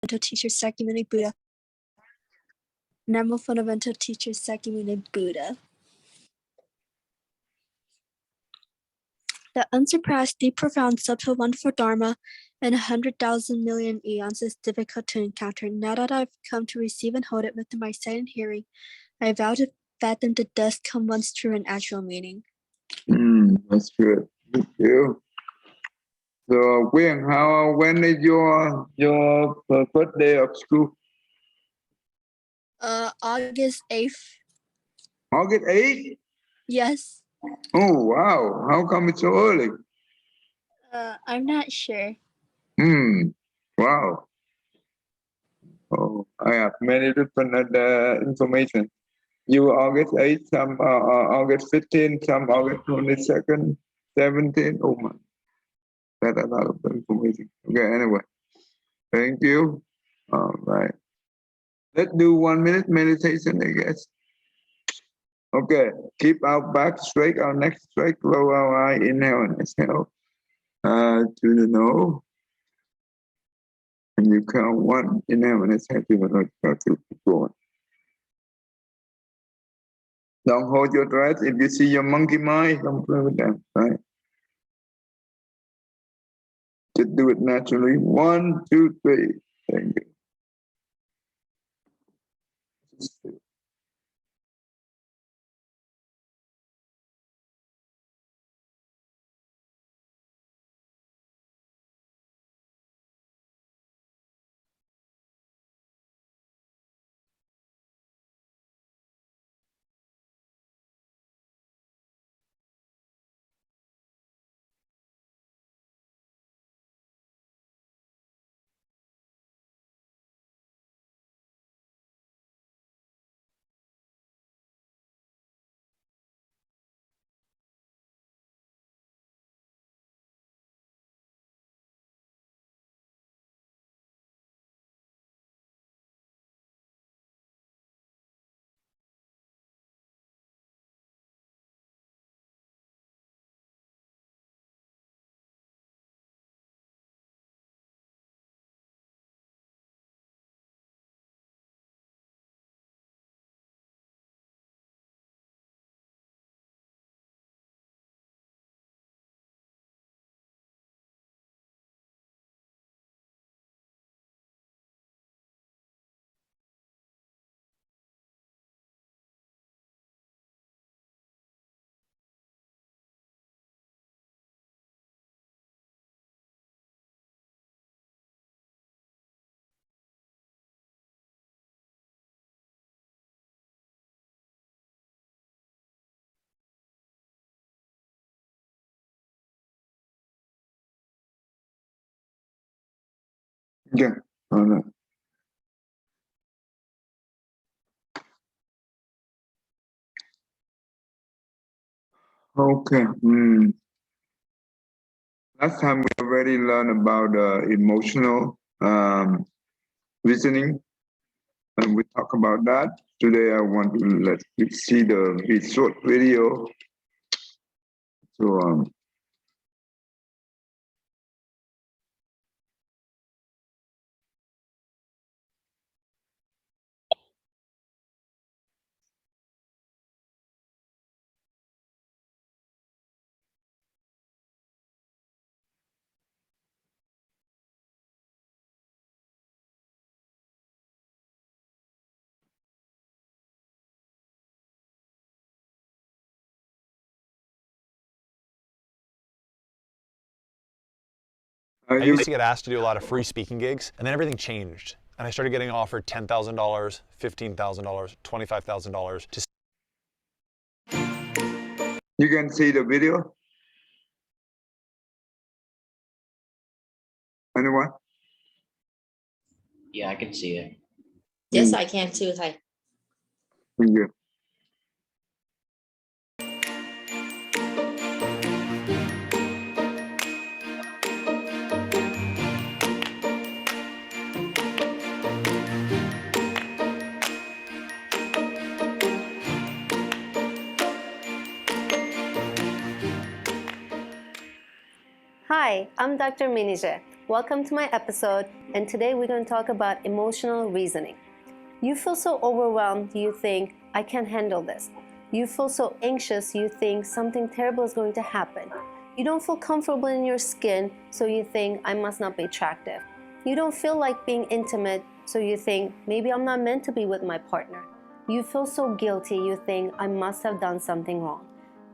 Fundamental Teacher Sakimune Buddha. Namo Fundamental Teacher Sakimune Buddha. The unsurpassed, deep, profound, subtle, wonderful Dharma in 100,000 million eons is difficult to encounter. Now that I've come to receive and hold it within my sight and hearing, I vow to fathom the dust come once true and actual meaning. That's good. Thank you. So, when is your first day of school? August 8th. August 8th? Yes. Oh, wow. How come it's so early? I'm not sure. Wow. Oh, I have many different information. You August 8th, some August 15th, some August 22nd, 17th. Oh my, that's a lot of information. Okay, anyway, thank you. All right. Let's do 1 minute meditation, I guess. Okay, keep our back straight, our neck straight, close our eye, inhale and exhale to the nose. And you count 1, inhale and exhale to the nose, start to keep going. Don't hold your breath. If you see your monkey mind, don't play with them, right? Just do it naturally. 1, 2, 3. Thank you. Yeah. All right. Okay. Last time we already learned about emotional reasoning, and we talk about that. Today I want to let you see the short video. So I used to get asked to do a lot of free speaking gigs, and then everything changed. And I started getting offered $10,000, $15,000, $25,000 to. you can see the video. Anyone? Yeah, I can see it. Yes, I can too. Hi. Thank you. Hi, I'm Dr. Minije. Welcome to my episode, and today we're going to talk about emotional reasoning. You feel so overwhelmed, you think, I can't handle this. You feel so anxious, you think something terrible is going to happen. You don't feel comfortable in your skin, so you think, I must not be attractive. You don't feel like being intimate, so you think, maybe I'm not meant to be with my partner. You feel so guilty, you think, I must have done something wrong.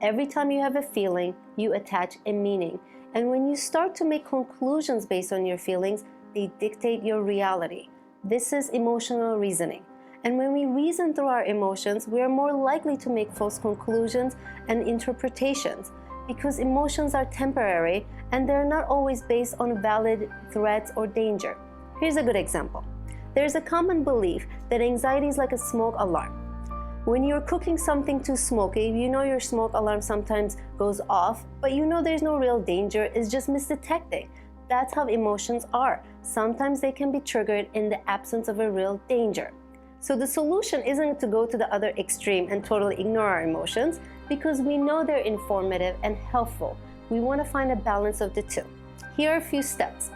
Every time you have a feeling, you attach a meaning. And when you start to make conclusions based on your feelings, they dictate your reality. This is emotional reasoning. And when we reason through our emotions, we are more likely to make false conclusions and interpretations because emotions are temporary and they're not always based on valid threats or danger. Here's a good example. There's a common belief that anxiety is like a smoke alarm. When you're cooking something too smoky, you know your smoke alarm sometimes goes off, but you know there's no real danger, it's just misdetecting. That's how emotions are. Sometimes they can be triggered in the absence of a real danger. So the solution isn't to go to the other extreme and totally ignore our emotions, because we know they're informative and helpful. We want to find a balance of the two. Here are a few steps.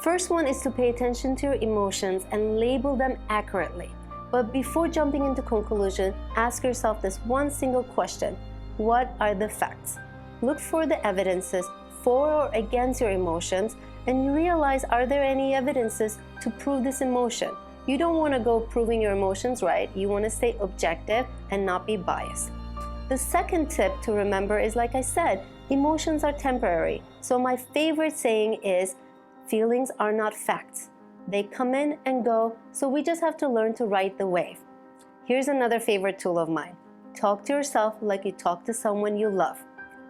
First one is to pay attention to your emotions and label them accurately. But before jumping into conclusion, ask yourself this one single question. What are the facts? Look for the evidences for or against your emotions, and you realize, are there any evidences to prove this emotion? You don't want to go proving your emotions right. You want to stay objective and not be biased. The second tip to remember is, like I said, emotions are temporary. So my favorite saying is, feelings are not facts. They come in and go, so we just have to learn to ride the wave. Here's another favorite tool of mine. Talk to yourself like you talk to someone you love.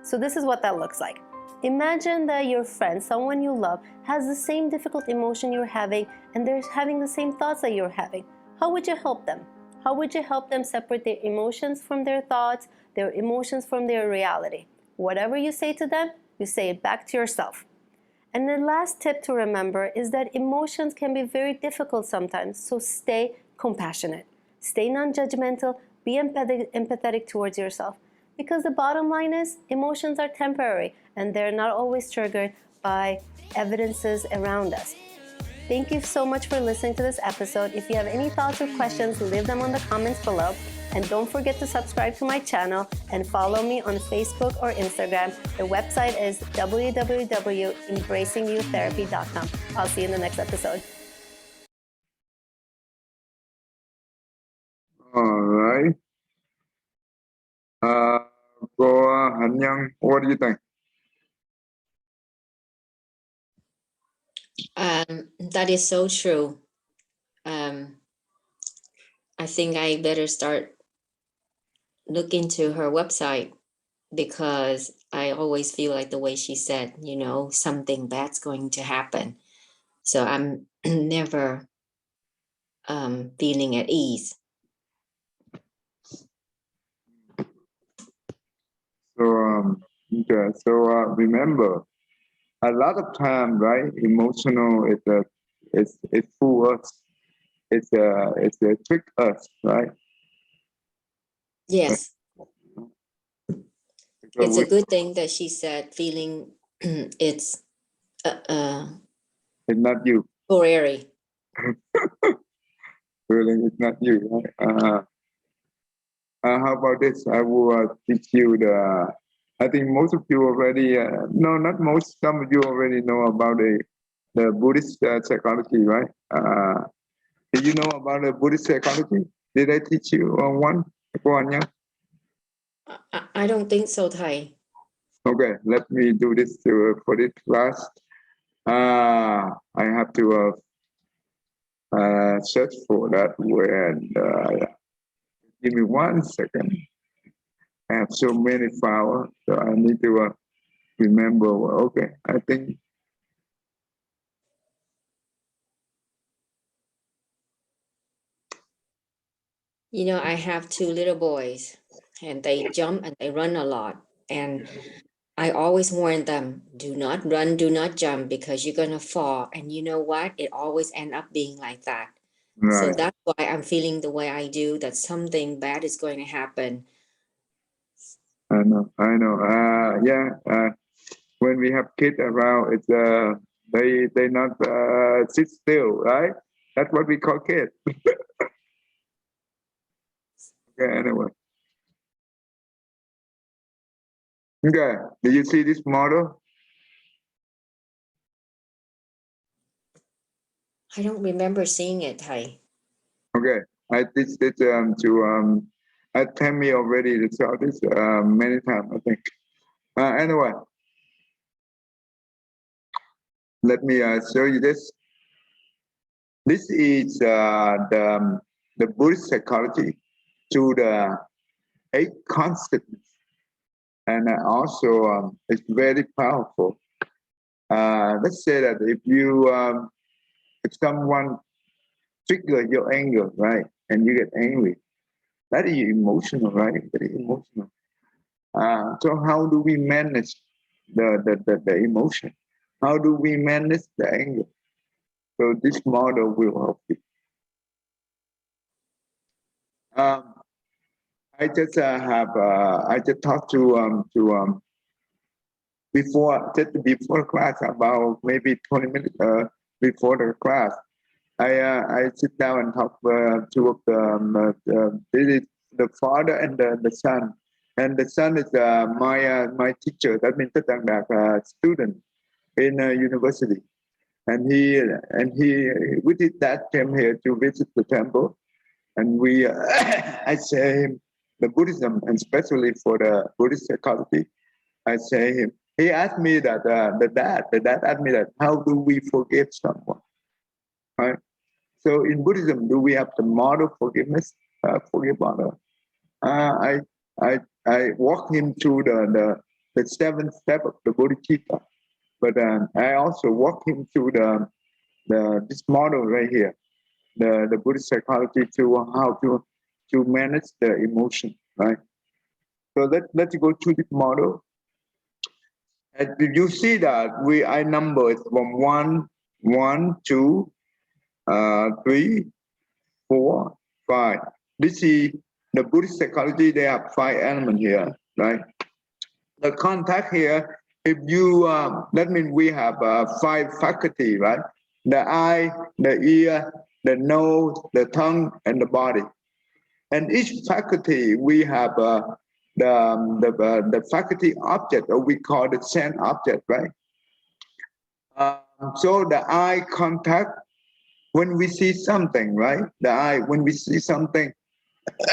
So this is what that looks like. Imagine that your friend, someone you love, has the same difficult emotion you're having and they're having the same thoughts that you're having. How would you help them? How would you help them separate their emotions from their thoughts, their emotions from their reality? Whatever you say to them, you say it back to yourself. And the last tip to remember is that emotions can be very difficult sometimes, so stay compassionate. Stay non-judgmental, be empathetic towards yourself. Because the bottom line is, emotions are temporary and they're not always triggered by evidences around us. Thank you so much for listening to this episode. If you have any thoughts or questions, leave them on the comments below. And don't forget to subscribe to my channel and follow me on Facebook or Instagram. The website is www.embracingyouTherapy.com. I'll see you in the next episode. All right. For Han Young, what do you think? That is so true. I think I better start look into her website, because I always feel like the way she said, something bad's going to happen. So I'm never feeling at ease. So, okay. So remember, a lot of time, right? Emotional, it fool us. It's a trick us, right? Yes. Because It's a good thing that she said feeling it's it's not you. temporary. Feeling it's not you, right? How about this? I will teach you I think most of you already, no, not most, some of you already know about the Buddhist psychology, right? Do you know about the Buddhist psychology? Did I teach you on one? I don't think so, Thầy. Okay, let me do this for this class. I have to search for that word. Give me 1 second. I have so many files, so I need to remember. Okay, I think. I have 2 little boys, and they jump and they run a lot. And I always warn them, do not run, do not jump, because you're going to fall. And you know what? It always ends up being like that. So Right. that's why I'm feeling the way I do, that something bad is going to happen. I know. Yeah. When we have kids around, They not sit still, right? That's what we call kids. Okay, anyway. Okay, do you see this model? I don't remember seeing it, Thầy. Okay, I did it I tell me already to saw this many times, I think. Anyway, let me show you this. This is the Buddhist psychology to the 8 constants, and also it's very powerful. Let's say that if someone trigger your anger, right, and you get angry, that is emotional, right? Very emotional. So how do we manage the emotion? How do we manage the anger? So this model will help you. I just I just talked to before class, about maybe 20 minutes before the class. I sit down and talk to the father and the son. And the son is my teacher. That means that student in university. And he with his dad came here to visit the temple. And we I say him the Buddhism, and especially for the Buddhist psychology, I say him. He asked me that the dad asked me that how do we forgive someone, right? So in Buddhism, do we have the model forgiveness? Forgive other. I walk him through the 7th step of the Bodhicitta, but I also walk him through this model right here, the Buddhist psychology to how to manage the emotion, right? So let's go through this model. And you see that I number it from 1, 2, 3, 4, 5. This is the Buddhist psychology. They have 5 elements here, right? The contact here, if you that means we have 5 faculty, right? The eye, the ear, the nose, the tongue, and the body. And each faculty we have the faculty object, or we call it sense object, right? So the eye contact, when we see something, right? The eye, when we see something,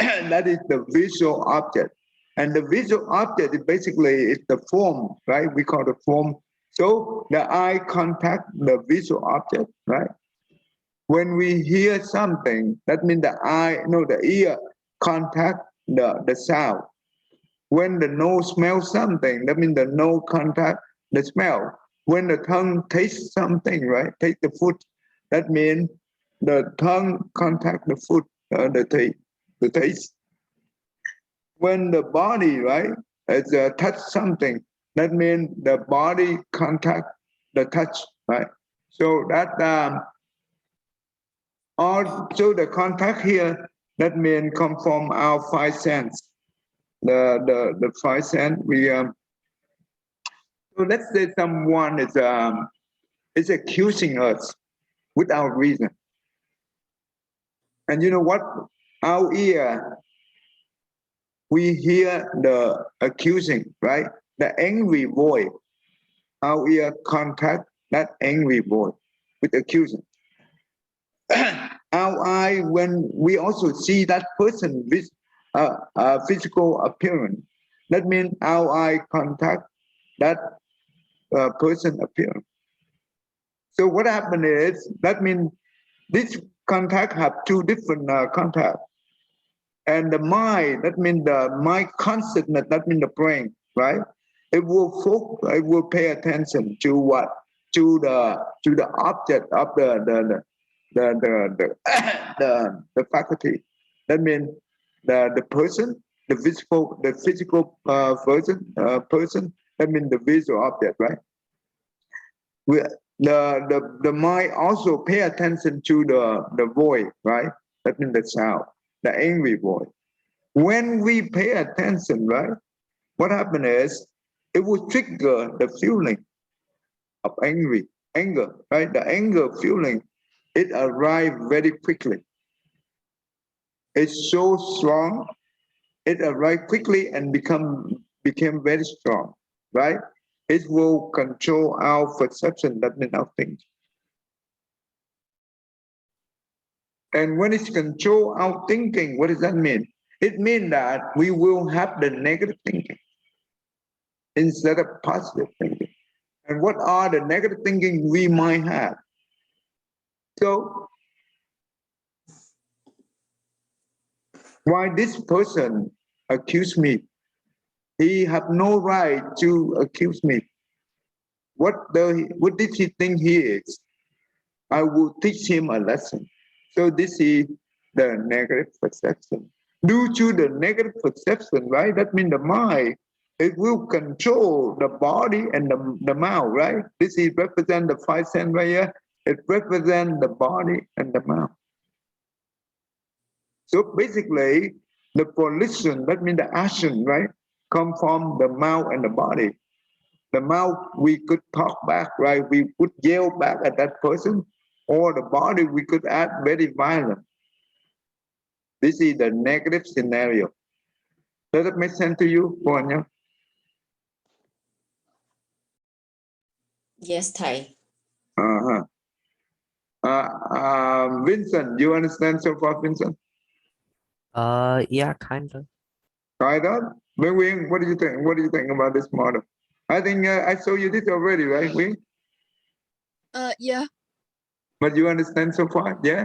that is the visual object. And the visual object is basically the form, right? We call the form. So the eye contact the visual object, right? When we hear something, that means the ear contact the sound. When the nose smells something, that means the nose contact the smell. When the tongue tastes something, right? Taste the food, that means the tongue contact the food, the taste. When the body, right, touch something, that means the body contact the touch, right? So that so the contact here, that means come from our 5 senses. The 5 senses, we so let's say someone is accusing us without reason. And you know what? Our ear, we hear the accusing, right? The angry voice. Our ear contact that angry voice with accusing. Our eye, when we also see that person with physical appearance, that means our eye contact that person appearance. So what happened is, that means this contact have 2 different contacts. And the mind, that means the mind consciousness, that means the brain, right? It will focus, it will pay attention to what? To the object of the faculty. That means the person, the physical person, that means the visual object, right? The mind also pay attention to the voice, right? That means the sound, the angry voice. When we pay attention, right, what happens is it will trigger the feeling of angry. anger, right? The anger feeling, it arrived very quickly. It's so strong, it arrived quickly and became very strong, right? It will control our perception, that means our thinking. And when it's control our thinking, what does that mean? It means that we will have the negative thinking instead of positive thinking. And what are the negative thinking we might have? So, why this person accused me? He have no right to accuse me. What did he think he is? I will teach him a lesson. So this is the negative perception. Due to the negative perception, right? That means the mind, it will control the body and the mouth, right? This is represent the 5 sense right here. It represents the body and the mouth. So basically, the volition, that means the action, right? Come from the mouth and the body. The mouth, we could talk back, right? We would yell back at that person, or the body, we could act very violent. This is the negative scenario. Does that make sense to you, Poanya? Yes, Thầy. Vincent, you understand so far, Vincent? Yeah, kind of. Kind of? Wing, what do you think? What do you think about this model? I think I showed you this already, right, Wing? Yeah. But you understand so far, yeah?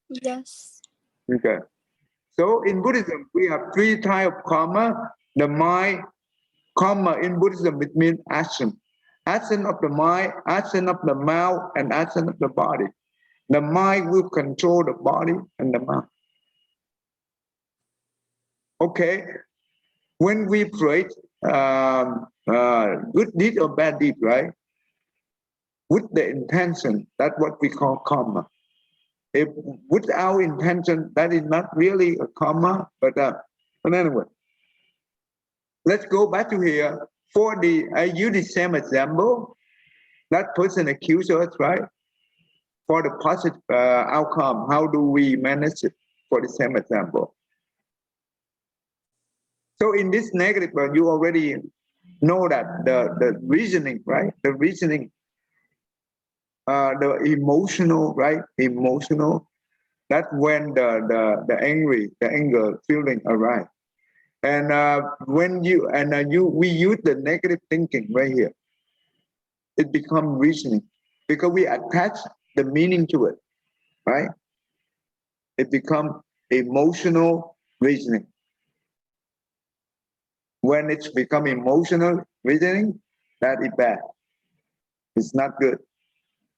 Yes. Okay. So in Buddhism, we have 3 types of karma. The mind, karma in Buddhism, it means action. Action of the mind, action of the mouth, and action of the body. The mind will control the body and the mouth. Okay. When we pray, good deed or bad deed, right? With the intention, that's what we call karma. If with our intention, that is not really a karma, but anyway. Let's go back to here. For I use the same example. That person accused us, right? For the positive outcome, how do we manage it? For the same example. So in this negative, you already know that the reasoning, right? The reasoning, the emotional, right? Emotional. That's when the anger feeling arrives. And when we use the negative thinking right here, it becomes reasoning because we attach the meaning to it, right? It becomes emotional reasoning. When it's become emotional reasoning, that is bad. It's not good,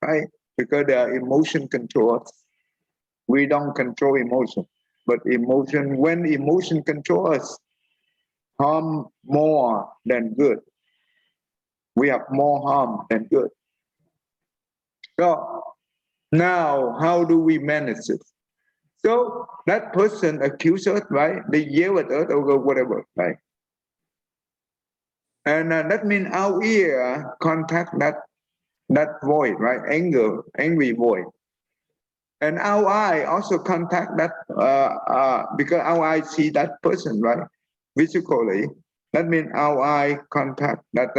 right? Because the emotion controls. We don't control emotion, but emotion, when emotion controls us, harm more than good. We have more harm than good. So now, how do we manage it? So that person accused us, right? They yell at us or whatever, right? And that means our ear contact that voice, right? Angry voice. And our eye also contact that because our eye see that person, right? Visually. That means our eye contact that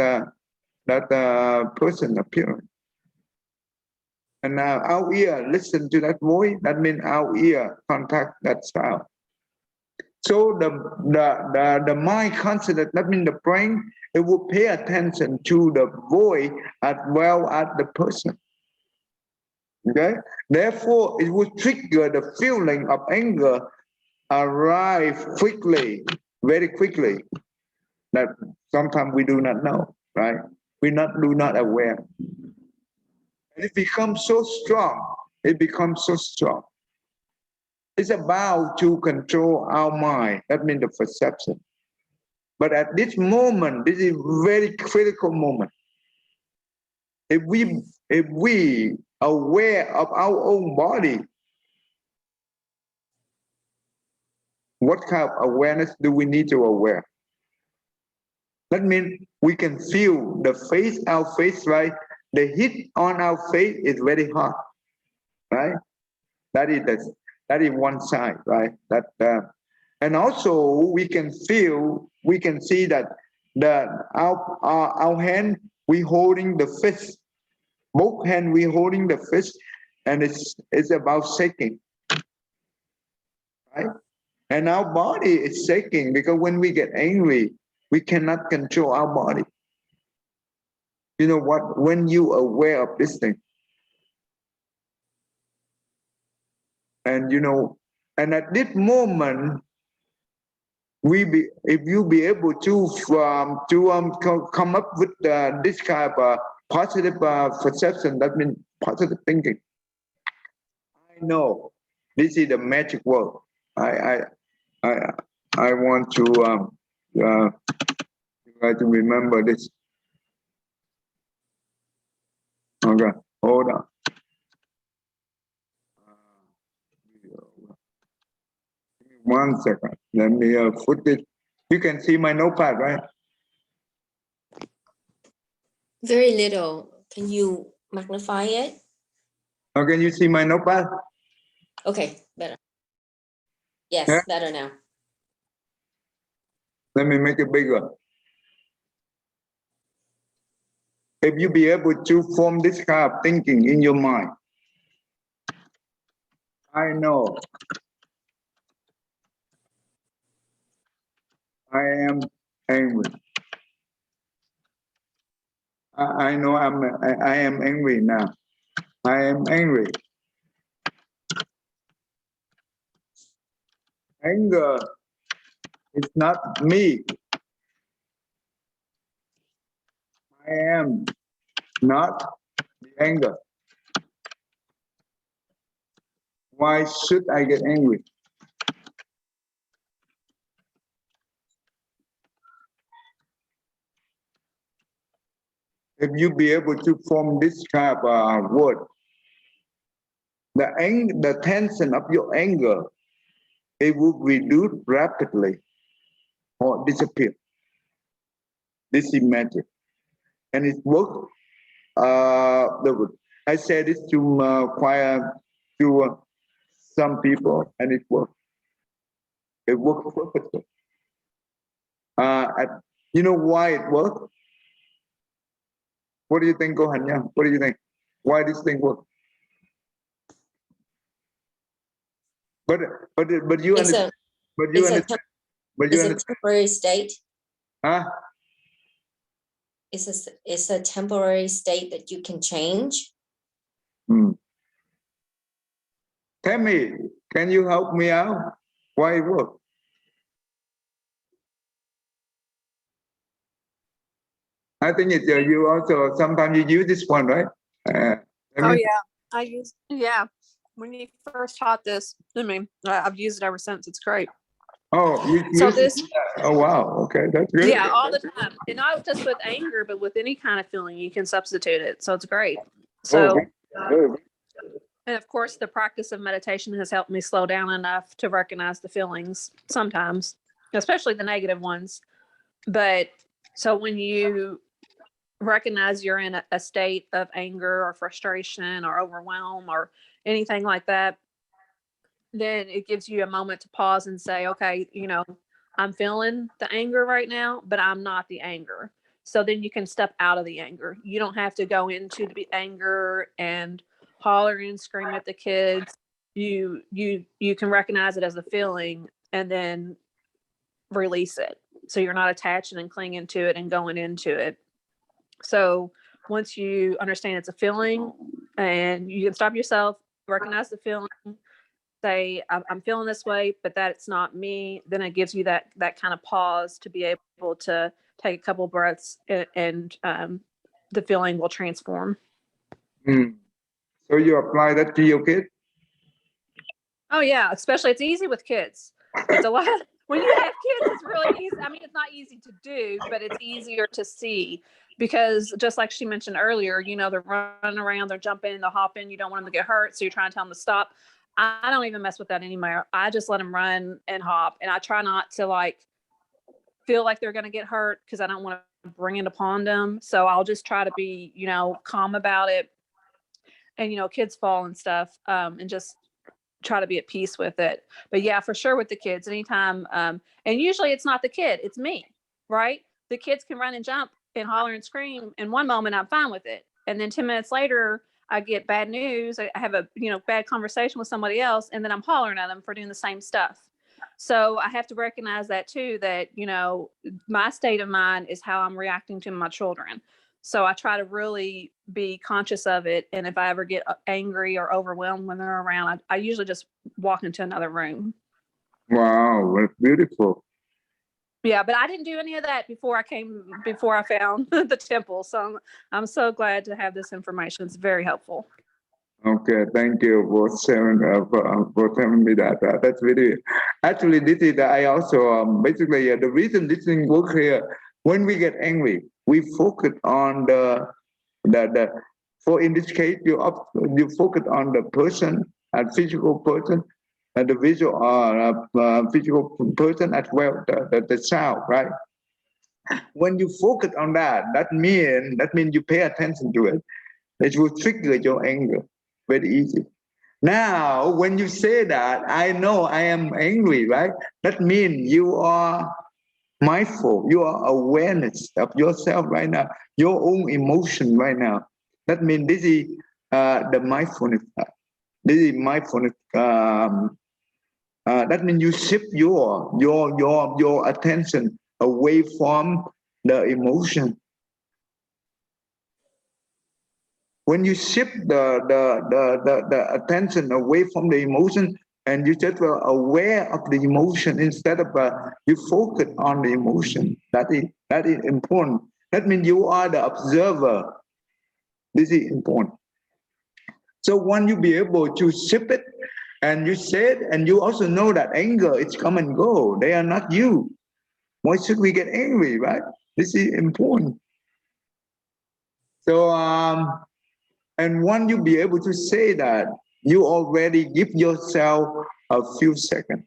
person appearance. And our ear listen to that voice. That means our ear contact that sound. So the mind consider, that means the brain, it will pay attention to the voice as well as the person. Okay? Therefore, it will trigger the feeling of anger arrive quickly, very quickly. That sometimes we do not know, right? We do not aware. And it becomes so strong. It becomes so strong. It's about to control our mind. That means the perception. But at this moment, this is a very critical moment. If we are aware of our own body, what kind of awareness do we need to aware? That means we can feel the face, our face, right? the heat on our face is very hot, right? That is one side, right? And also we can see that our hand, we holding the fish, both hand we holding the fish, and it's about shaking, right? And our body is shaking because when we get angry, we cannot control our body. You know what? When you are aware of this thing, and and at this moment, if you be able to come up with this kind of positive perception, that means positive thinking. I know this is the magic word. I want to try to remember this. Okay, hold on. Give me 1 second. Let me put it. You can see my notepad, right? Very little. Can you magnify it? Or can you see my notepad? Okay, better. Yes, Yeah. better now. Let me make it bigger. If you be able to form this kind of thinking in your mind, I know I am angry. I know I am angry now. I am angry. Anger is not me. I am not the anger. Why should I get angry? If you be able to form this kind of word, the tension of your anger, it will reduce rapidly or disappear. This is magic, and it works. I said this to some people, and it works. It works perfectly. You know why it works? What do you think, Go Hanya? What do you think? Why this thing works? But you It's understand. a it's a temporary state. Huh? It's a temporary state that you can change. Tell me, can you help me out? Why it works? I think it's you also, sometimes you use this one, right? Oh yeah, I use when you first taught this to me, I've used it ever since. It's great. Oh, you So use this, oh wow, okay, that's good. yeah, all the time, and not just with anger, but with any kind of feeling, you can substitute it. So it's great. So, and of course, the practice of meditation has helped me slow down enough to recognize the feelings sometimes, especially the negative ones. But so when you recognize you're in a state of anger or frustration or overwhelm or anything like that, then it gives you a moment to pause and say, okay, I'm feeling the anger right now, but I'm not the anger. So then you can step out of the anger. You don't have to go into the anger and holler and scream at the kids. You can recognize it as a feeling and then release it. So you're not attaching and clinging to it and going into it. So once you understand it's a feeling and you can stop yourself, recognize the feeling, say, I'm feeling this way, but that's not me, then it gives you that kind of pause to be able to take a couple breaths and the feeling will transform. So you apply that to your kid? Oh yeah, especially it's easy with kids. It's a lot. When you have kids, it's really easy. I mean, it's not easy to do, but it's easier to see because just like she mentioned earlier, they're running around, they're jumping, they're hopping. You don't want them to get hurt, so you're trying to tell them to stop. I don't even mess with that anymore. I just let them run and hop, and I try not to feel like they're going to get hurt because I don't want bring it upon them. So I'll just try to be, calm about it. And, kids fall and stuff, and just try to be at peace with it. But yeah, for sure with the kids, anytime, and usually it's not the kid, it's me, right? The kids can run and jump and holler and scream. In one moment, I'm fine with it. And then 10 minutes later, I get bad news. I have a, bad conversation with somebody else, and then I'm hollering at them for doing the same stuff. So I have to recognize that too, that, my state of mind is how I'm reacting to my children. So I try to really be conscious of it. And if I ever get angry or overwhelmed when they're around, I usually just walk into another room. Wow, that's beautiful. Yeah, but I didn't do any of that before I found the temple. So I'm so glad to have this information. It's very helpful. Okay, thank you for sharing for telling me that. That's really actually this is I also basically the reason this thing works here. When we get angry, we focus on the for in this case you focus on the person, a physical person, and the visual physical person as well, the sound, right? When you focus on that means you pay attention to it. It will trigger your anger very easy. Now, when you say that, I know I am angry, right? That means you are mindful, you are awareness of yourself right now, your own emotion right now. That means this is the mindfulness. This is mindfulness. That means you shift your attention away from the emotion. When you shift the attention away from the emotion, and you just were aware of the emotion instead of you focus on the emotion. That is important. That means you are the observer. This is important. So when you be able to shift it, and you said, and you also know that anger is come and go. They are not you. Why should we get angry, right? This is important. So and when you be able to say that, you already give yourself a few seconds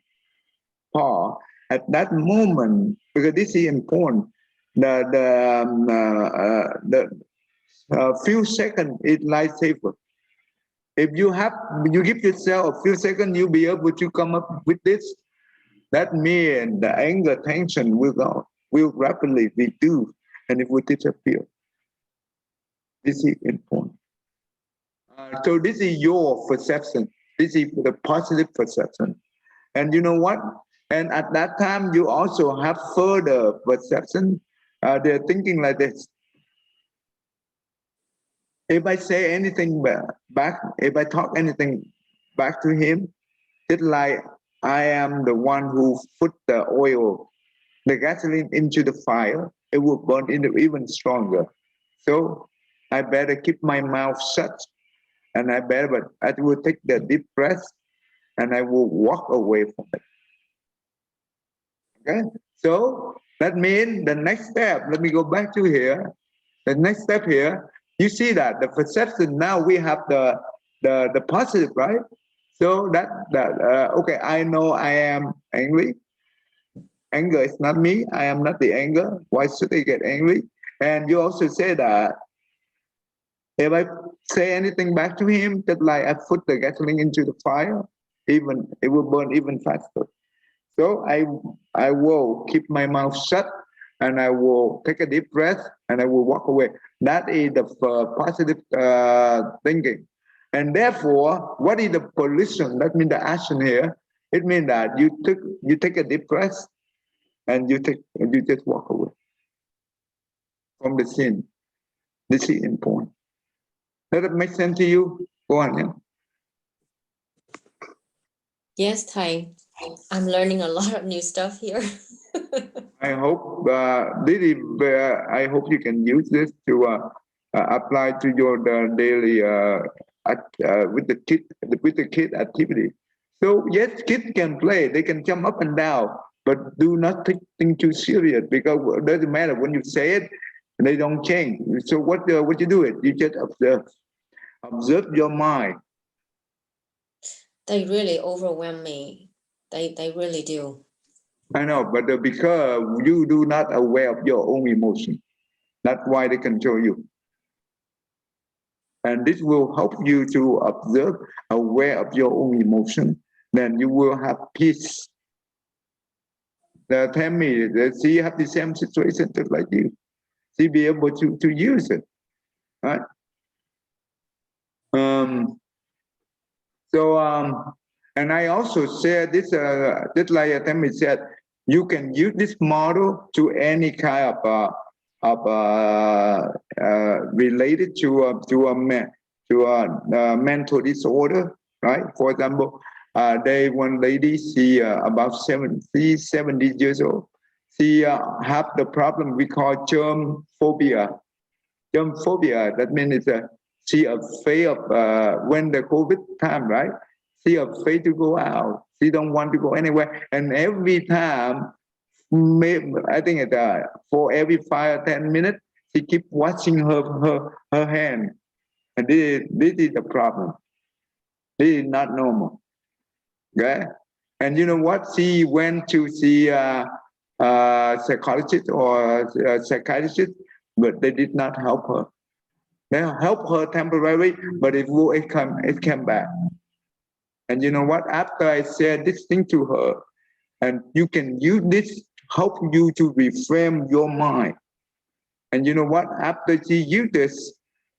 pause at that moment, because this is important. The few seconds is lifesaver. If you give yourself a few seconds, you'll be able to come up with this. That means the anger tension will rapidly reduce, and it will disappear. This is important. So this is your perception. This is the positive perception. And you know what? And at that time, you also have further perception. They're thinking like this. If I say anything back, if I talk anything back to him, it's like I am the one who put the oil, the gasoline into the fire. It will burn even stronger. So I better keep my mouth shut. And I will take the deep breath, and I will walk away from it. Okay, so that means the next step, let me go back to here. The next step here, you see that the perception, now we have the positive, right? So okay, I know I am angry. Anger is not me. I am not the anger. Why should I get angry? And you also say that if I say anything back to him, that like I put the gasoline into the fire, it will burn even faster. So I will keep my mouth shut, and I will take a deep breath, and I will walk away. That is the positive thinking. And therefore, what is the pollution? That means the action here. It means that you take a deep breath, and you just walk away from the scene. This is important. Does it make sense to you? Go on, yeah. Yes, Thầy. I'm learning a lot of new stuff here. I hope I hope you can use this to apply to your daily with the kid activity. So yes, kids can play; they can jump up and down, but do not take things too serious, because it doesn't matter when you say it, they don't change. So what you do it? You just observe your mind. They really overwhelm me. They really do. I know, but because you do not aware of your own emotion. That's why they control you. And this will help you to observe, aware of your own emotion. Then you will have peace. They tell me that she have the same situation just like you. She be able to use it, right? And I also said this, just like Tammy said, you can use this model to any kind of related to a mental disorder, right? For example, one lady, she about 70 years old. She have the problem we call germ phobia. Germ phobia, that means she afraid of when the COVID time, right? She afraid to go out. She don't want to go anywhere. And every time, I think for every 5 or 10 minutes, she keep washing her hand. And this is the problem. This is not normal. Okay? And you know what? She went to see a psychologist or a psychiatrist, but they did not help her. They helped her temporarily, but it came back. And you know what? After I said this thing to her, and you can use this help you to reframe your mind. And you know what? After she used this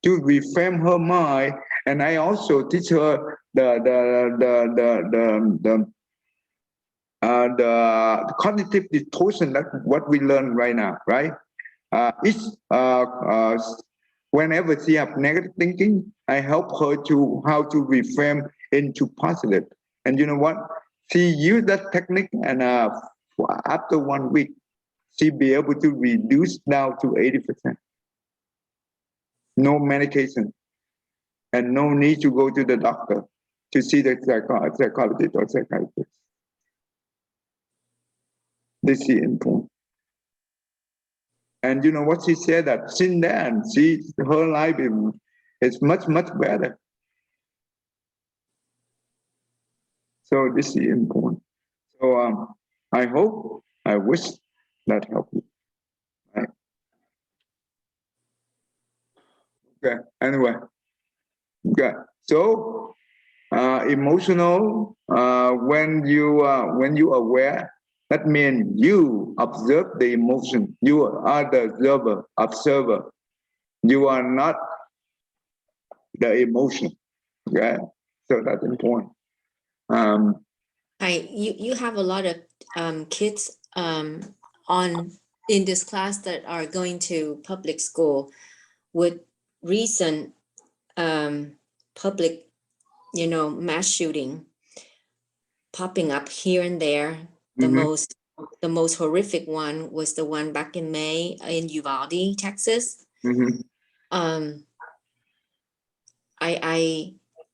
to reframe her mind, and I also teach her the cognitive distortion, that what we learn right now, right? Whenever she have negative thinking, I help her to how to reframe into positive. And you know what? She used that technique, and after 1 week, she be able to reduce down to 80%. No medication, and no need to go to the doctor to see the psychologist or psychiatrist. This is important. And you know what she said, that since then, her life is much, much better. So this is important. So I wish that helped you. Right? Okay, anyway. Okay, so emotional, when you aware, that means you observe the emotion. You are the observer. You are not the emotion. Okay, so that's important. You have a lot of kids in this class that are going to public school. With recent public, mass shooting popping up here and there. The most horrific one was the one back in May in Uvalde, Texas.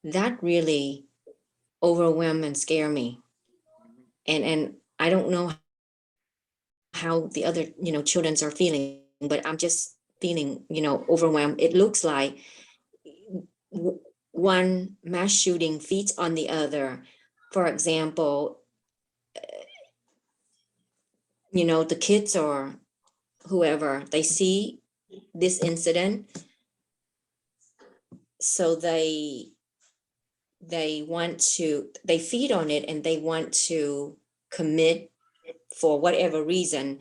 That really overwhelmed and scared me. And I don't know how the other, children are feeling, but I'm just feeling, overwhelmed. It looks like one mass shooting feeds on the other. For example, the kids or whoever, they see this incident, so they feed on it, and they want to commit for whatever reason.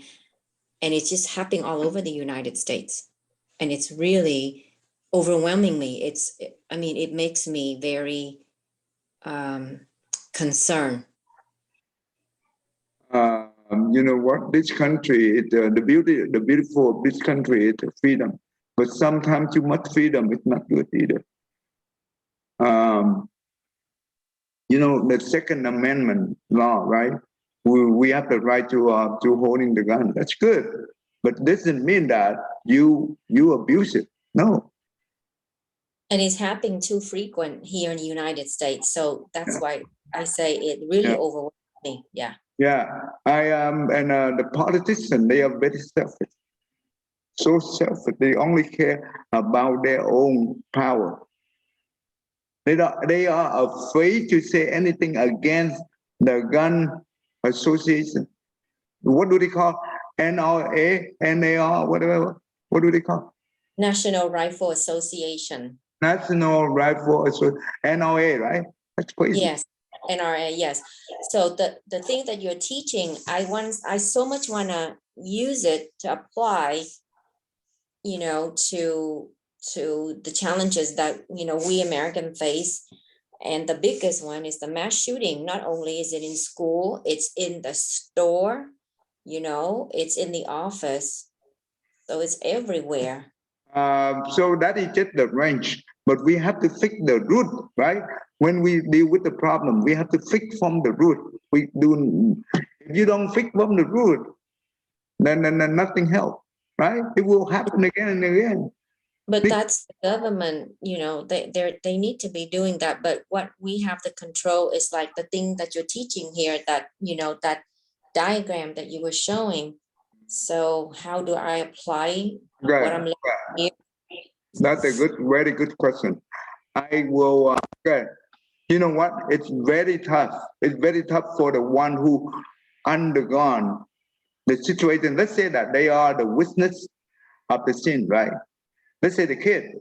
And it's just happening all over the United States. And it's really overwhelmingly, it makes me very concerned. You know what? This country, the beautiful of this country is freedom. But sometimes too much freedom is not good either. The Second Amendment law, right? We have the right to holding the gun. That's good, but doesn't mean that you abuse it. No. And it's happening too frequent here in the United States. So that's why I say it really overwhelms me. Yeah. Yeah, and the politicians, they are very selfish. So selfish. They only care about their own power. They are afraid to say anything against the gun association. What do they call NRA, NAR, whatever What do they call? National Rifle Association. National Rifle Association, NRA, right? That's crazy. Yes, NRA, yes. So the thing that you're teaching, I so much want to use it to apply, you know, to the challenges that, you know, we American face. And the biggest one is the mass shooting. Not only is it in school, it's in the store, you know, it's in the office. So it's everywhere. So that is just the range, but we have to fix the root, right? When we deal with the problem, we have to fix from the root. If you don't fix from the root, then nothing helps, right? It will happen again and again. But that's the government, you know, they need to be doing that. But what we have to control is like the thing that you're teaching here, that, you know, that diagram that you were showing. So how do I apply what I'm learning here? That's a very good question. I will, okay. You know what? It's very tough. It's very tough for the one who undergone the situation. Let's say that they are the witness of the sin, right? Let's say the kid,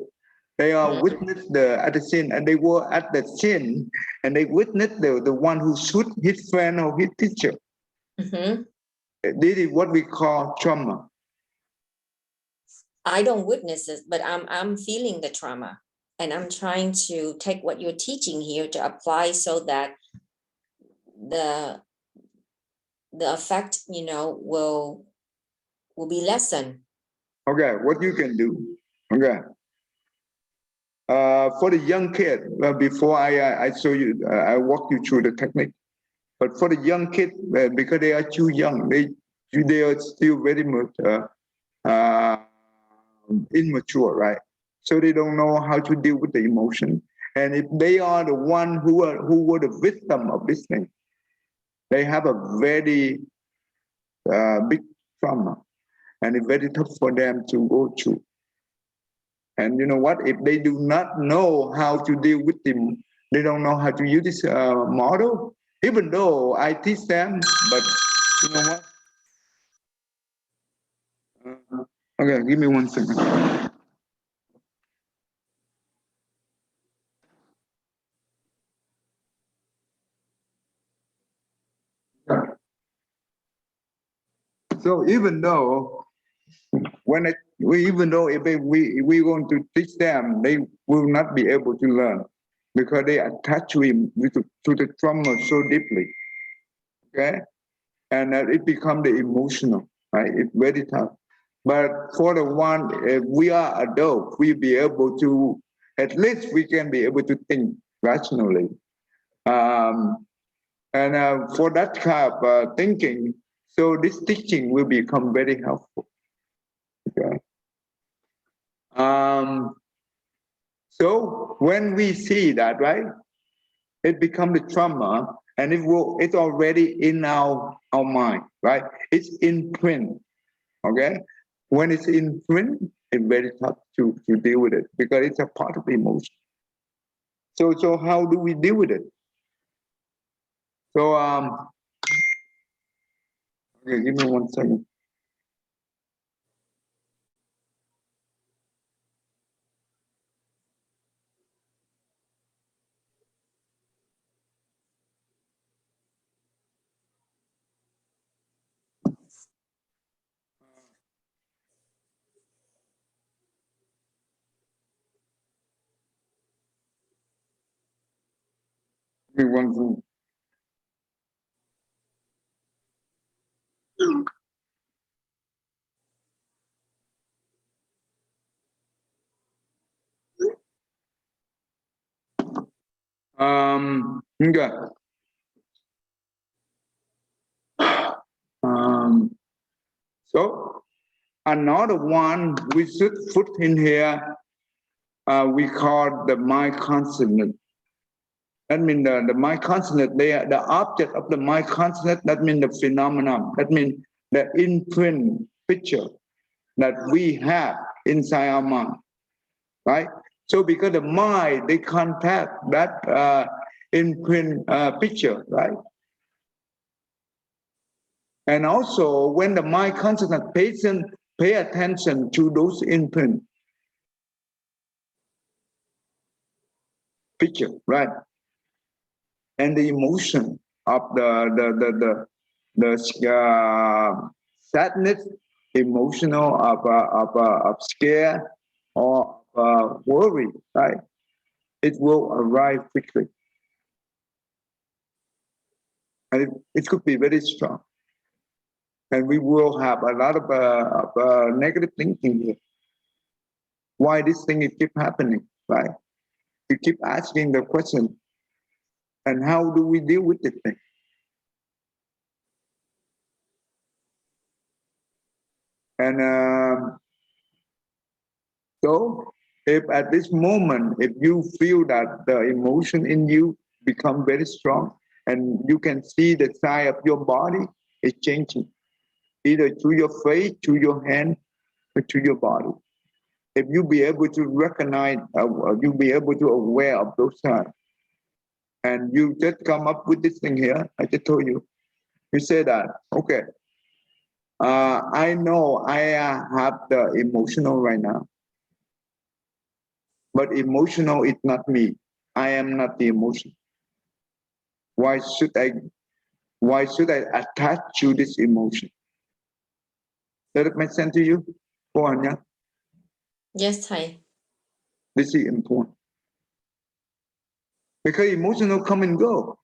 they are witness at the sin, and they were at the sin, and they witnessed the one who shoot his friend or his teacher. Mm-hmm. This is what we call trauma. I don't witness it, but I'm feeling the trauma, and I'm trying to take what you're teaching here to apply so that the effect, you know, will be lessened. Okay, what you can do? Okay. For the young kid, before I show you, I walk you through the technique. But for the young kid, because they are too young, they are still very much immature, right? So they don't know how to deal with the emotion. And if they are the one who were the victim of this thing, they have a very big trauma, and it's very tough for them to go through. And you know what? If they do not know how to deal with them, they don't know how to use this model. Even though I teach them, but you know what? Okay, give me 1 second. So even though if we going to teach them, they will not be able to learn because they attach to the trauma so deeply. Okay, and it becomes the emotional, right? It's very tough. But for the one, if we are adults, we be able to, at least we can be able to think rationally. And for that kind of thinking, so this teaching will become very helpful. Okay. So when we see that, right, it becomes the trauma, and it's already in our mind, right? It's in print. Okay. When it's in print, it's very tough to deal with it because it's a part of the emotion. So how do we deal with it? So okay, give me 1 second. Give me 1 second. Okay. So another one we should put in here, we call the mind consciousness. That means the mind consciousness, the object of the mind consciousness, that means the phenomenon, that means the imprint picture that we have inside our mind, right? So because the mind, they contact that imprint picture, right? And also when the mind consciousness patient pay attention to those imprint picture, right? And the emotion of the sadness, emotional of scare or worry, right? It will arrive quickly. And it could be very strong. And we will have a lot of negative thinking here. Why this thing is keep happening, right? You keep asking the question, and how do we deal with this thing? And so, if at this moment, if you feel that the emotion in you become very strong, and you can see the side of your body is changing, either through your face, through your hand, or through your body. If you be able to recognize, you be able to aware of those signs, and you just come up with this thing here, I just told you, you say that, okay, I know I have the emotional right now, but emotional is not me. I am not the emotion. Why should I attach to this emotion? Does it make sense to you? Go on, yeah. Yes, thầy. This is important. Because emotional come and go.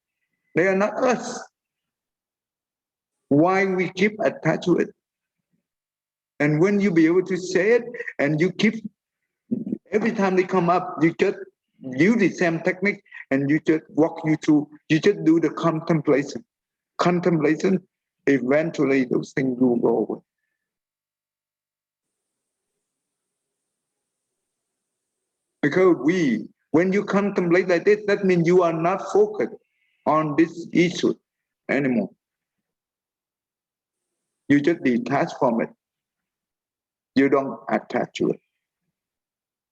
They are not us. Why we keep attached to it? And when you be able to say it, and you keep, every time they come up, you just use the same technique, and you just walk you through, you just do the contemplation. Contemplation, eventually those things will go away. Because when you contemplate like this, that means you are not focused on this issue anymore. You just detach from it. You don't attach to it.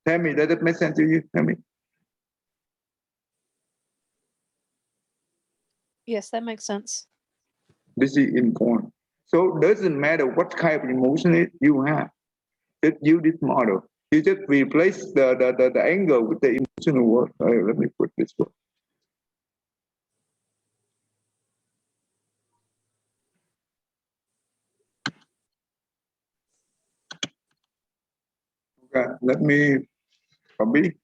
Tell me, does it make sense to you? Tell me. Yes, that makes sense. This is important. So it doesn't matter what kind of emotion you have. Just use this model. You just replace the anger with the emotional word. Let me put this word. Okay, let me copy.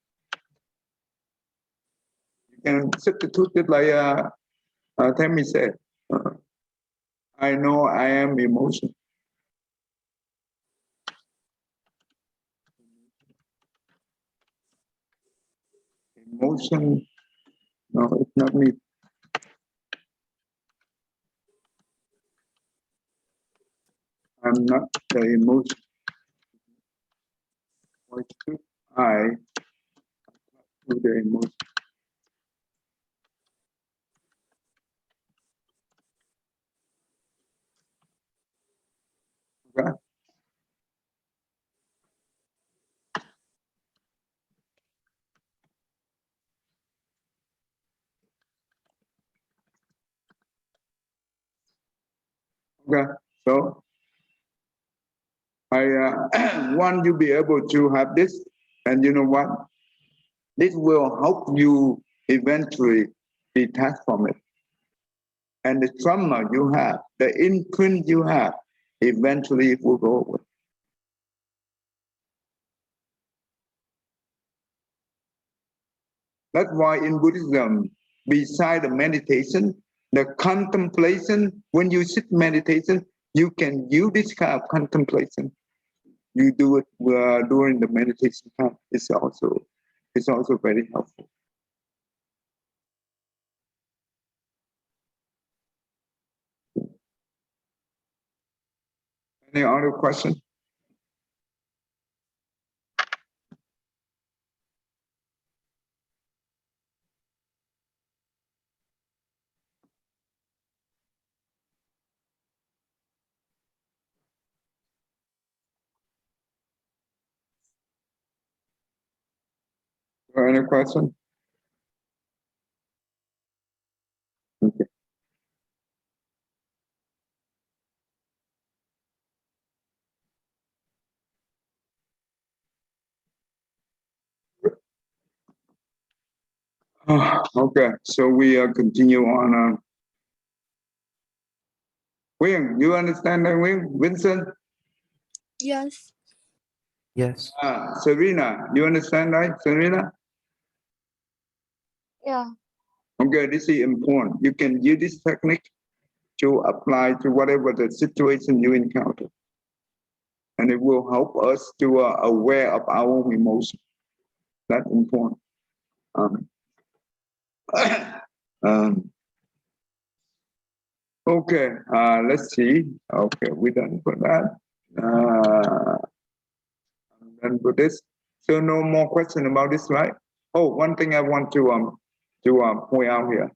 You can substitute it like Tammy said. I know I am emotion. Emotion, no, it's not me. I'm not the emotion. Why should I do the emotion? Okay? Okay, so I want you to be able to have this, and you know what? This will help you eventually detach from it. And the trauma you have, the imprint you have, eventually it will go away. That's why in Buddhism, beside the meditation, the contemplation, when you sit meditation, you can use this kind of contemplation. You do it during the meditation time. It's also very helpful. Any other question? Any question? Okay. Okay, so we continue on. Wing, you understand that, Wing? Vincent? Yes. Yes. Serena, you understand, right? Serena? Yeah. Okay, this is important. You can use this technique to apply to whatever the situation you encounter. And it will help us to aware of our own emotion. That's important. Okay, let's see. Okay, we're done for that. I'm done for this. So no more question about this, right? Oh, one thing I want to point out here.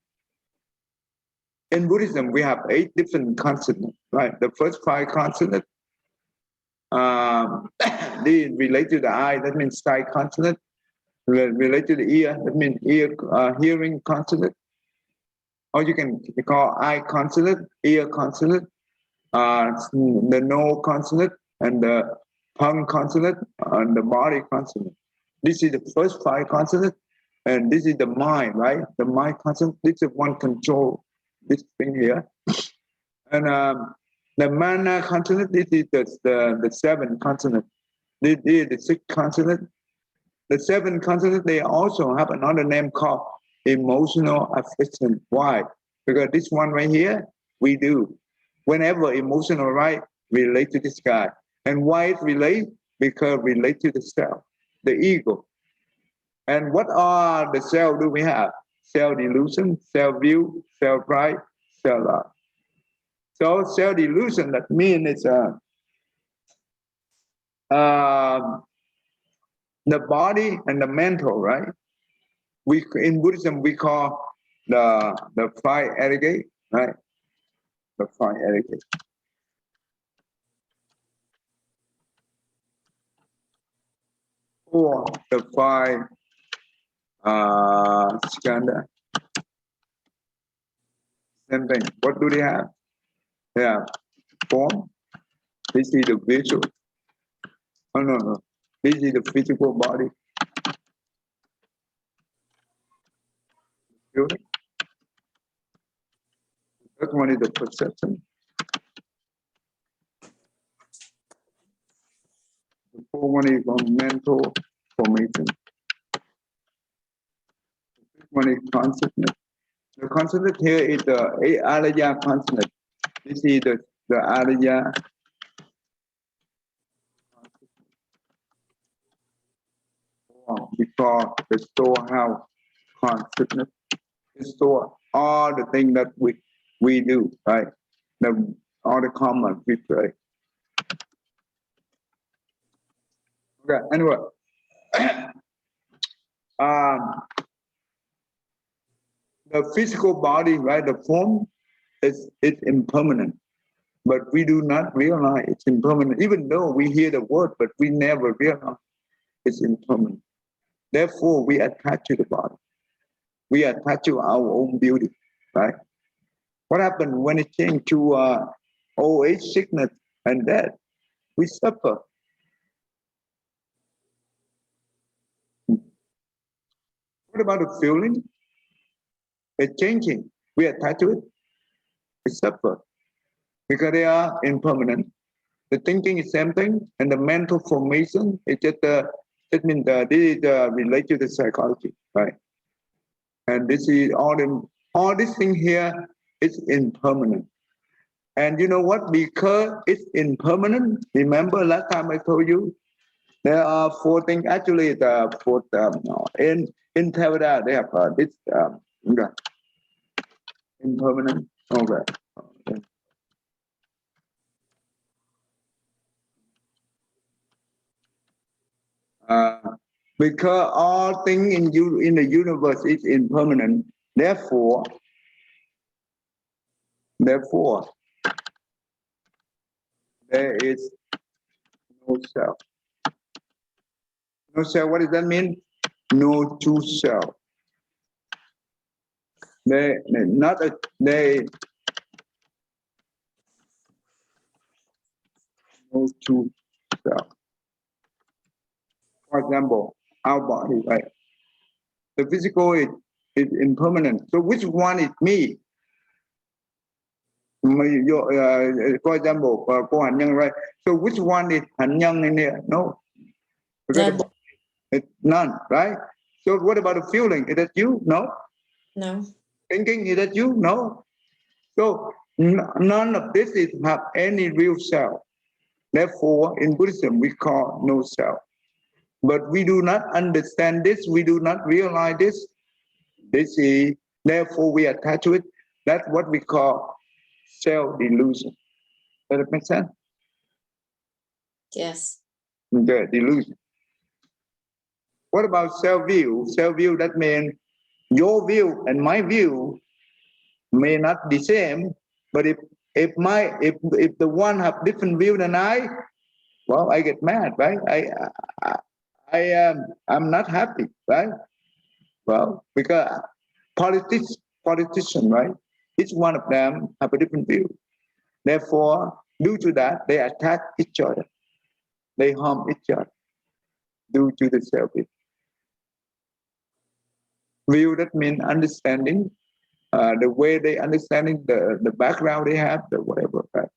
In Buddhism, we have 8 different consonants, right? The first 5 consonants, they relate to the eye, that means sight consonant. Relate to the ear, that means ear hearing consonant. Or you can call eye consonant, ear consonant, the nose consonant, and the tongue consonant, and the body consonant. This is the first 5 consonants, and this is the mind, right? The mind consonant. This is one control this thing here, and the mana consonant. This is the 7 consonant. This is the 6 consonant. The 7 consonants, they also have another name called emotional affliction. Why? Because this one right here, we do. Whenever emotional right, relate to this guy. And why it relate? Because relate to the self, the ego. And what are the self do we have? Self-delusion, self-view, self-pride, self-love. So self-delusion, that means it's the body and the mental, right? We in Buddhism we call the 5 etiquette, right? The 5 etiquette. Or the 5 skandha. Same thing. What do they have? They have form. This is the visual. Oh no. This is the physical body. Feeling. That one is the perception. The 4th one is on mental formation. The 5th one is consciousness. The consciousness here is the Alaya consciousness. This is the Alaya. Because the storehouse consciousness, the store all the things that we do, right? All the common we pray. Okay, anyway. The physical body, right? The form it's impermanent, but we do not realize it's impermanent. Even though we hear the word, but we never realize it's impermanent. Therefore, we attach to the body. We attach to our own beauty, right? What happened when it came to old age, sickness, and death? We suffer. What about the feeling? It's changing. We attach to it. We suffer because they are impermanent. The thinking is same thing, and the mental formation is just it means this is related to the psychology, right? And this is all this thing here is impermanent. And you know what? Because it's impermanent. Remember last time I told you there are 4 things. Actually, the 4th in Tevada they have this impermanent. Okay. Because all things in the universe is impermanent. Therefore, there is no self. No self. What does that mean? No true self. No true self. For example, our body, right? The physical is It's impermanent. So which one is me? For example, cô Hạnh Nhân, right? So which one is Hạnh Nhân in here? No. Forget None. about it. None, right? So what about the feeling? Is that you? No. No. Thinking, is that you? No. So none of this is have any real self. Therefore, in Buddhism, we call no self. But we do not understand this. We do not realize this. This is, therefore, we attach to it. That's what we call self-delusion. Does it make sense? Yes. The delusion. What about self-view? Self-view, that means your view and my view may not be same, but if the one have different view than I, well, I get mad, right? I'm not happy, right? Well, because politician, right? Each one of them have a different view. Therefore, due to that, they attack each other. They harm each other due to the self-view. View, that means understanding, the way they understanding, the background they have, the whatever, right?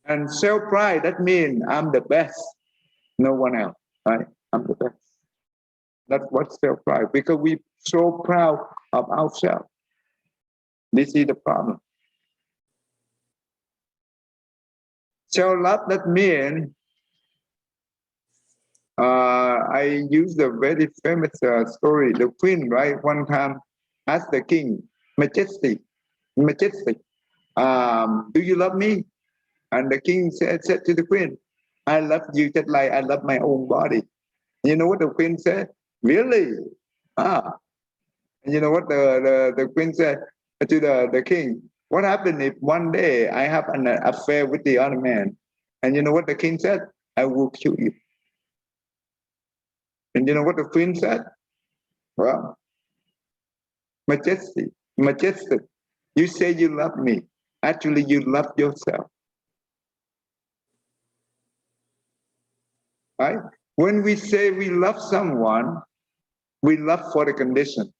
And self-pride, that means I'm the best, no one else, right? I'm the best. That's what self-pride, because we're so proud of ourselves. This is the problem. Self-love, that means, I use the very famous story. The queen, right, one time asked the king, Majesty, do you love me? And the king said to the queen, I love you just like I love my own body. You know what the queen said? Really? Ah. And you know what the queen said to the king? What happened if one day I have an affair with the other man? And you know what the king said? I will kill you. And you know what the queen said? Well, Majesty, you say you love me. Actually, you love yourself. Right? When we say we love someone, we love for the condition.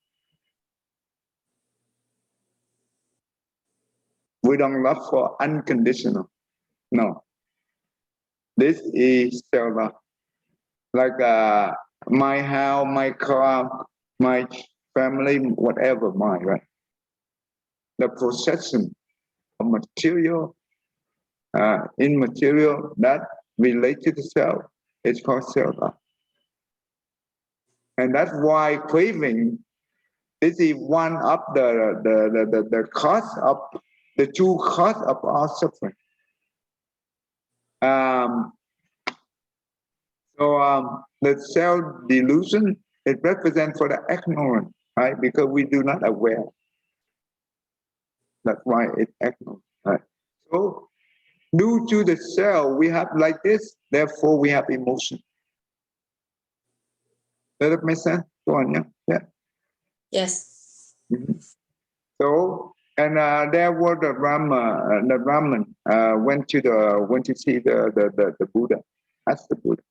We don't love for unconditional. No. This is self-love. Like my house, my car, my family, whatever mine, right? The possession of material, immaterial, that relate to the self, it's called self-love. And that's why craving, this is one of the cause of, the true cause of our suffering. The self-delusion, it represents for the ignorant, right? Because we do not aware. That's why it's ignorant, right? So due to the self, we have like this, therefore we have emotion. Does that make sense? Go on, yeah? Yeah. Yes. Mm-hmm. So, and there was the Brahman went to see the Buddha. That's the Buddha.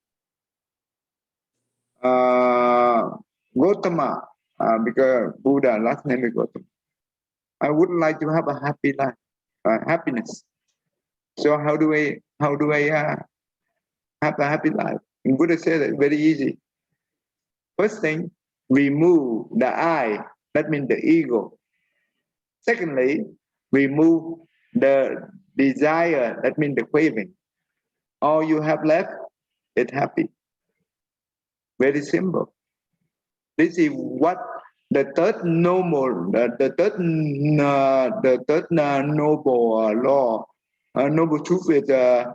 Gautama, because Buddha last name is Gautama. I would like to have a happy life, happiness. So how do I have a happy life? And Buddha said it very easy. First thing, remove the I, that means the ego. Secondly, remove the desire, that means the craving. All you have left is happy. Very simple. This is what the third noble, the third noble law, noble truth is the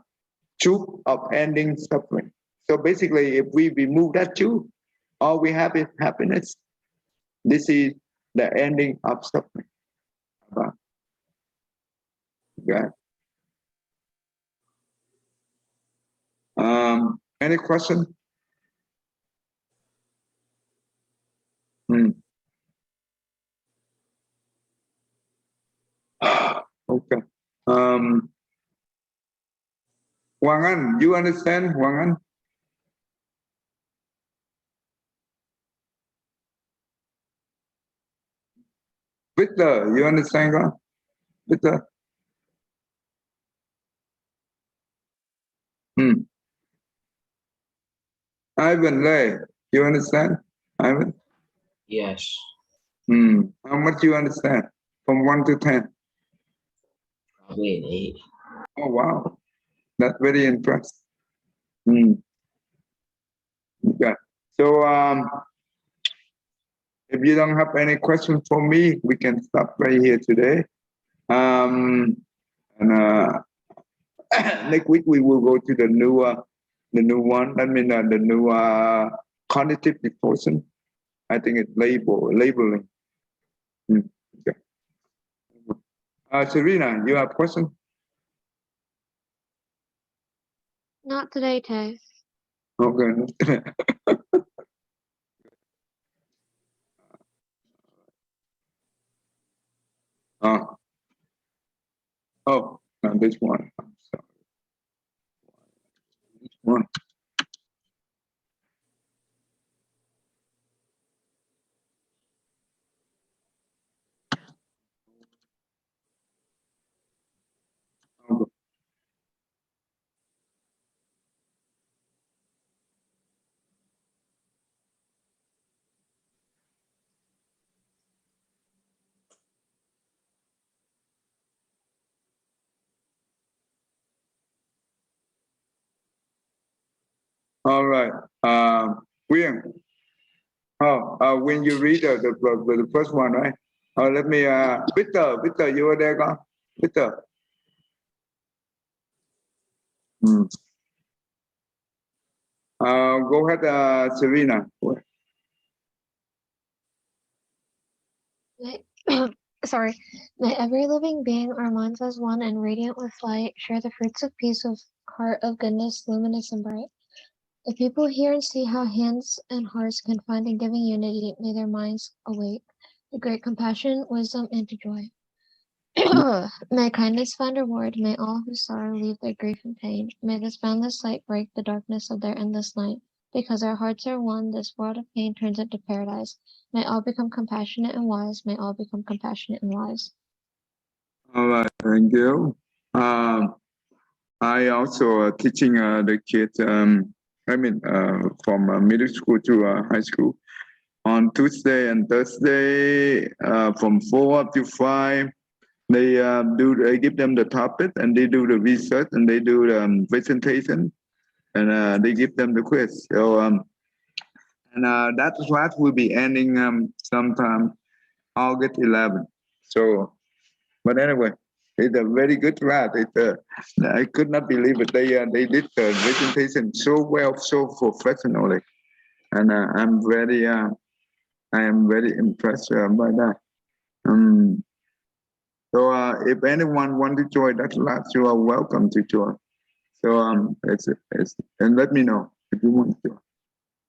truth of ending suffering. So basically, if we remove that truth, all we have is happiness. This is the ending of suffering. Okay. Any question? Okay. Hoàng Anh, you understand, Hoàng Anh? Victor, you understand, God? Victor? Ivan Lay, you understand? Ivan? Yes, How much you understand? From 1 to 10? probably an 8. Oh, wow. That's very impressive. Okay. So, if you don't have any question for me, we can stop right here today. And next week we will go to the new one. I mean, the new cognitive distortion. I think it's labeling. Okay. Serena, you have a question? Not today, Tay. Okay. Oh, no, this one. I'm sorry. This one. Okay. All right. William. When you read the first one, right? Let me, Victor, you were there, God? Victor. Go ahead, Serena. Sorry. May every living being, our minds as one and radiant with light, share the fruits of peace of heart of goodness, luminous and bright. The people hear and see how hands and hearts can find in giving unity, may their minds awake to great compassion, wisdom, and to joy. May kindness find reward, may all who sorrow leave their grief and pain. May this boundless light break the darkness of their endless night. Because our hearts are one, this world of pain turns into paradise. May all become compassionate and wise. May all become compassionate and wise. All right, thank you. I also teaching the kids, from middle school to high school. On Tuesday and Thursday, from 4 up to 5, they give them the topic and they do the research and they do the presentation and they give them the quiz. So that class will be ending sometime August 11th. So, but anyway, it's a very good class. I could not believe it. They did the presentation so well, so professionally, and I am very impressed by that. So if anyone want to join that class, you are welcome to join. So and let me know if you want to join.